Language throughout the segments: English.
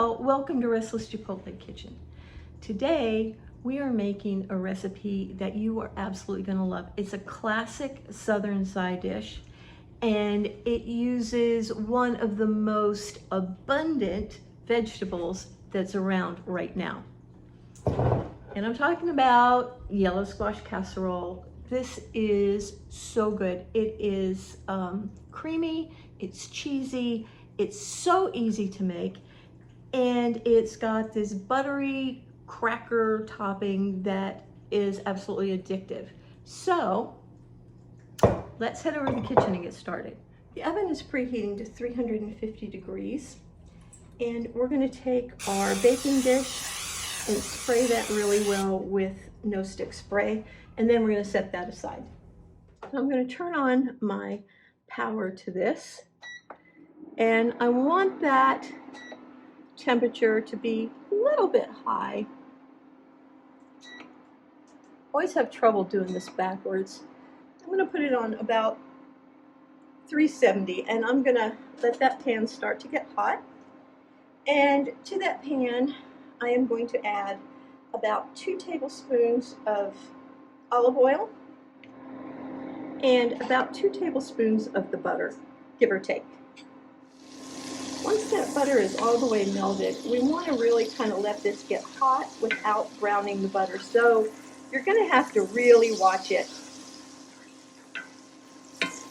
Well, welcome to Restless Chipotle Kitchen. Today, we are making a recipe that you are absolutely going to love. It's a classic Southern side dish, and it uses one of the most abundant vegetables that's around right now. And I'm talking about yellow squash casserole. This is so good. It is creamy, it's cheesy, it's so easy to make, and it's got this buttery cracker topping that is absolutely addictive. So let's head over to the kitchen and get started. The oven is preheating to 350 degrees, and we're going to take our baking dish and spray that really well with no stick spray, and then we're going to set that aside. So I'm going to turn on my power to this, and I want that temperature to be a little bit high. Always have trouble doing this backwards. I'm going to put it on about 370, and I'm going to let that pan start to get hot. And to that pan, I am going to add about 2 tablespoons of olive oil and about 2 tablespoons of the butter, give or take. Once that butter is all the way melted, we want to really kind of let this get hot without browning the butter. So you're going to have to really watch it,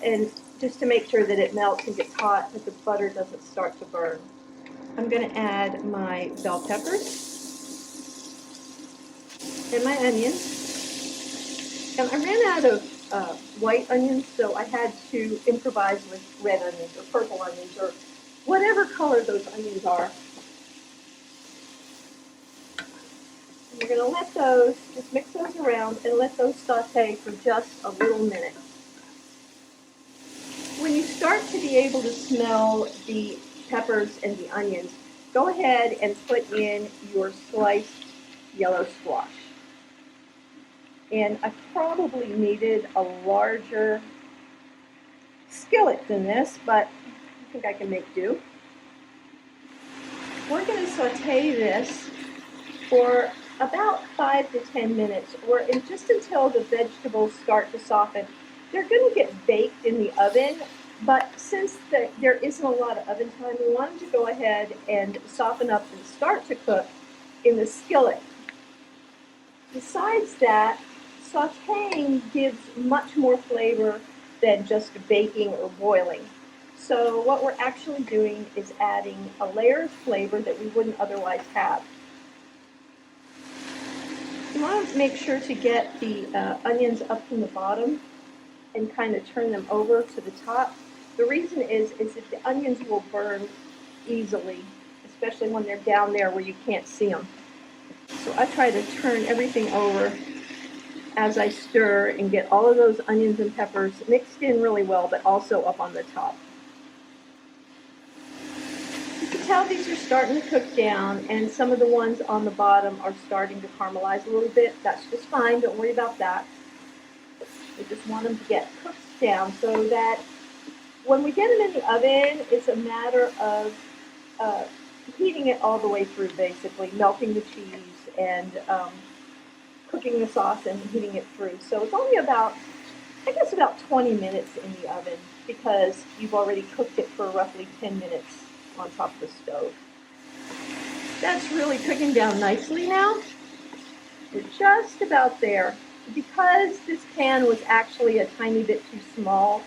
and just to make sure that it melts and gets hot, that the butter doesn't start to burn. I'm going to add my bell peppers and my onions. And I ran out of white onions, so I had to improvise with red onions or purple onions or whatever color those onions are. And you're going to let those, just mix those around and let those saute for just a little minute. When you start to be able to smell the peppers and the onions, go ahead and put in your sliced yellow squash. And I probably needed a larger skillet than this, but I think I can make do. We're going to saute this for about 5 to 10 minutes, or just until the vegetables start to soften. They're going to get baked in the oven, but since there isn't a lot of oven time, we wanted to go ahead and soften up and start to cook in the skillet. Besides that, sauteing gives much more flavor than just baking or boiling. So what we're actually doing is adding a layer of flavor that we wouldn't otherwise have. You want to make sure to get the onions up from the bottom and kind of turn them over to the top. The reason is that the onions will burn easily, especially when they're down there where you can't see them. So I try to turn everything over as I stir and get all of those onions and peppers mixed in really well, but also up on the top. You can tell these are starting to cook down, and some of the ones on the bottom are starting to caramelize a little bit. That's just fine, don't worry about that. We just want them to get cooked down so that when we get them in the oven, it's a matter of heating it all the way through, basically, melting the cheese and cooking the sauce and heating it through. So it's only about, I guess, about 20 minutes in the oven, because you've already cooked it for roughly 10 minutes on top of the stove. That's really cooking down nicely now. We're just about there. Because this pan was actually a tiny bit too small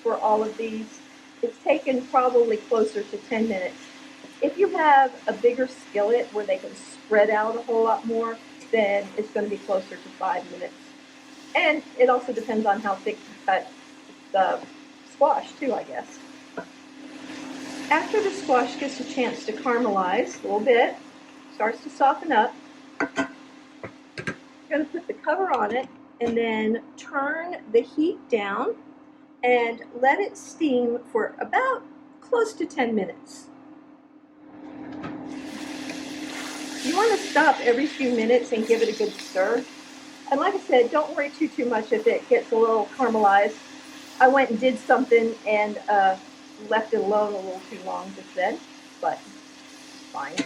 for all of these, it's taken probably closer to 10 minutes. If you have a bigger skillet where they can spread out a whole lot more, then it's going to be closer to 5 minutes. And it also depends on how thick you cut the squash too, I guess. After the squash gets a chance to caramelize a little bit, starts to soften up, you're going to put the cover on it and then turn the heat down and let it steam for about close to 10 minutes. You want to stop every few minutes and give it a good stir. And like I said, don't worry too much if it gets a little caramelized. I went and did something and left it alone a little too long just then, but fine.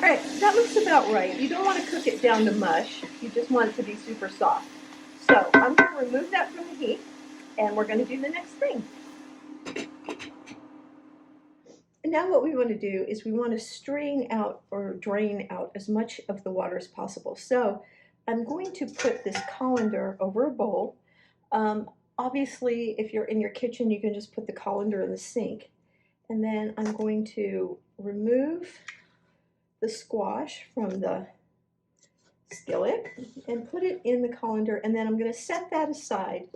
right, that looks about right. You don't want to cook it down to mush. You just want it to be super soft. So I'm going to remove that from the heat, and we're going to do the next thing. And now what we want to do is we want to strain out or drain out as much of the water as possible. So I'm going to put this colander over a bowl. Obviously, if you're in your kitchen, you can just put the colander in the sink. And then I'm going to remove the squash from the skillet and put it in the colander, and then I'm going to set that aside.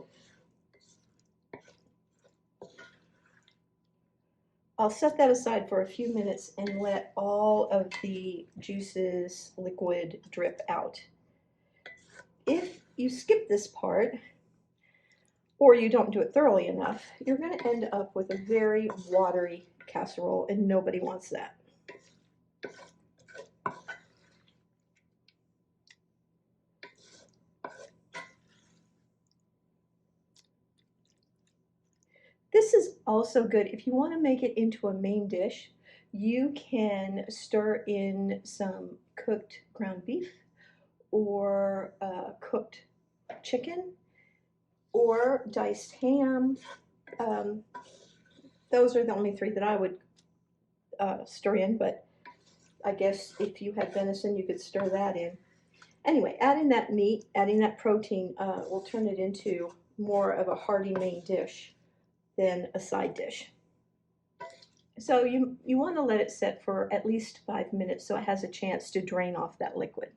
I'll set that aside for a few minutes and let all of the juices, liquid, drip out. If you skip this part, or you don't do it thoroughly enough, you're going to end up with a very watery casserole, and nobody wants that. This is also good if you want to make it into a main dish. You can stir in some cooked ground beef or cooked chicken or diced ham. Those are the only three that I would stir in, but I guess if you had venison, you could stir that in. Anyway, adding that meat, adding that protein will turn it into more of a hearty main dish than a side dish. So you want to let it set for at least 5 minutes so it has a chance to drain off that liquid.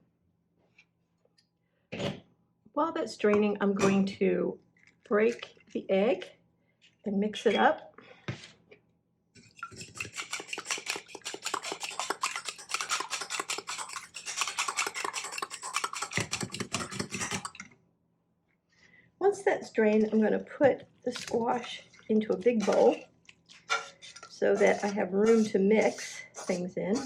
While that's draining, I'm going to break the egg and mix it up. Once that's drained, I'm going to put the squash into a big bowl so that I have room to mix things in.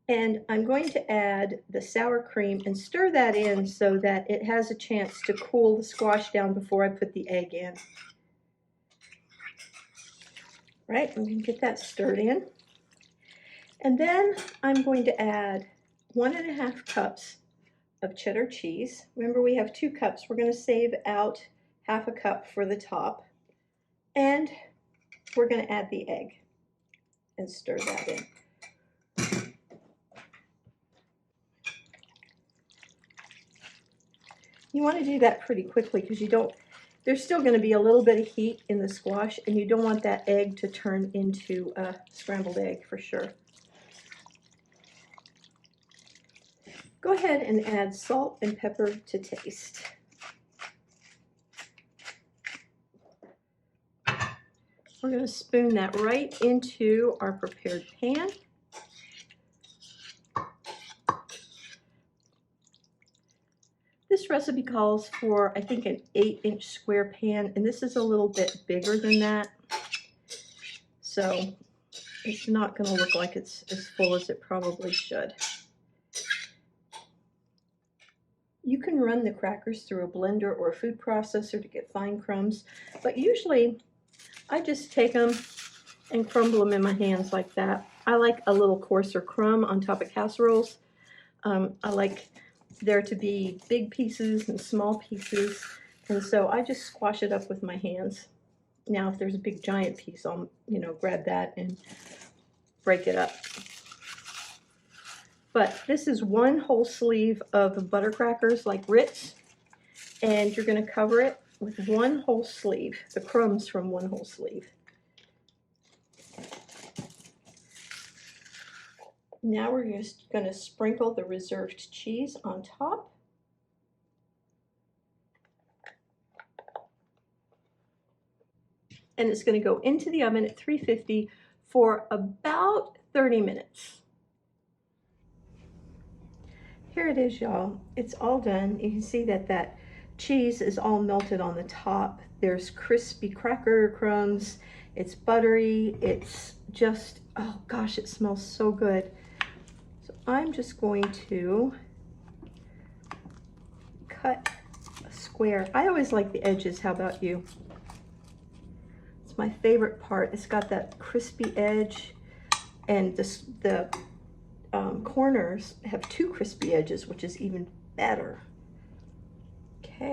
And I'm going to add the sour cream and stir that in so that it has a chance to cool the squash down before I put the egg in. Right, I'm going to get that stirred in. And then I'm going to add 1.5 cups of cheddar cheese. Remember, we have 2 cups. We're going to save out 1/2 cup for the top. And we're going to add the egg and stir that in. You want to do that pretty quickly because there's still going to be a little bit of heat in the squash, and you don't want that egg to turn into a scrambled egg for sure. Go ahead and add salt and pepper to taste. We're going to spoon that right into our prepared pan. This recipe calls for, I think, an 8-inch square pan, and this is a little bit bigger than that. So it's not going to look like it's as full as it probably should. You can run the crackers through a blender or a food processor to get fine crumbs, but usually I just take them and crumble them in my hands like that. I like a little coarser crumb on top of casseroles. I like there to be big pieces and small pieces, and so I just squash it up with my hands. Now if there's a big giant piece, I'll grab that and break it up. But this is 1 whole sleeve of butter crackers like Ritz, and you're going to cover it with 1 whole sleeve, the crumbs from 1 whole sleeve. Now we're just going to sprinkle the reserved cheese on top. And it's going to go into the oven at 350 for about 30 minutes. Here it is, y'all. It's all done. You can see that that cheese is all melted on the top. There's crispy cracker crumbs. It's buttery. It's just, oh gosh, it smells so good. So I'm just going to cut a square. I always like the edges. How about you? It's my favorite part. It's got that crispy edge, and the corners have two crispy edges, which is even better. Okay.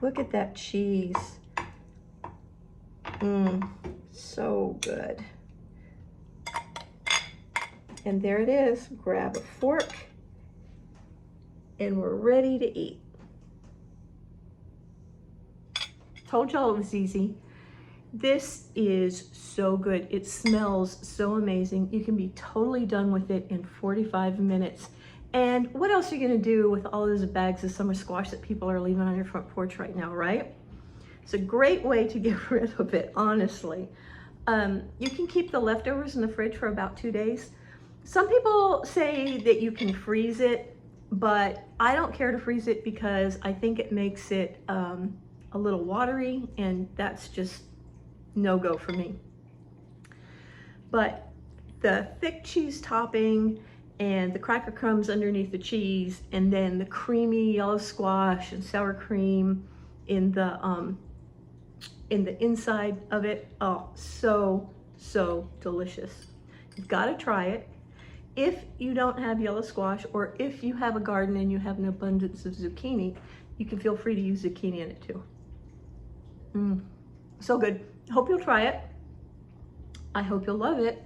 Look at that cheese. So good. And there it is. Grab a fork, and we're ready to eat. Told y'all it was easy. This is so good. It smells so amazing. You can be totally done with it in 45 minutes. And what else are you gonna do with all those bags of summer squash that people are leaving on your front porch right now, right? It's a great way to get rid of it, honestly. You can keep the leftovers in the fridge for about 2 days. Some people say that you can freeze it, but I don't care to freeze it because I think it makes it a little watery, and that's just no-go for me. But the thick cheese topping and the cracker crumbs underneath the cheese, and then the creamy yellow squash and sour cream in the inside of it, oh, so delicious. You've got to try it. If you don't have yellow squash, or if you have a garden and you have an abundance of zucchini, you can feel free to use zucchini in it too. So good. I hope you'll try it. I hope you'll love it.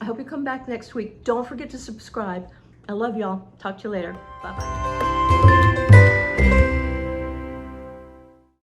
I hope you come back next week. Don't forget to subscribe. I love y'all. Talk to you later. Bye-bye.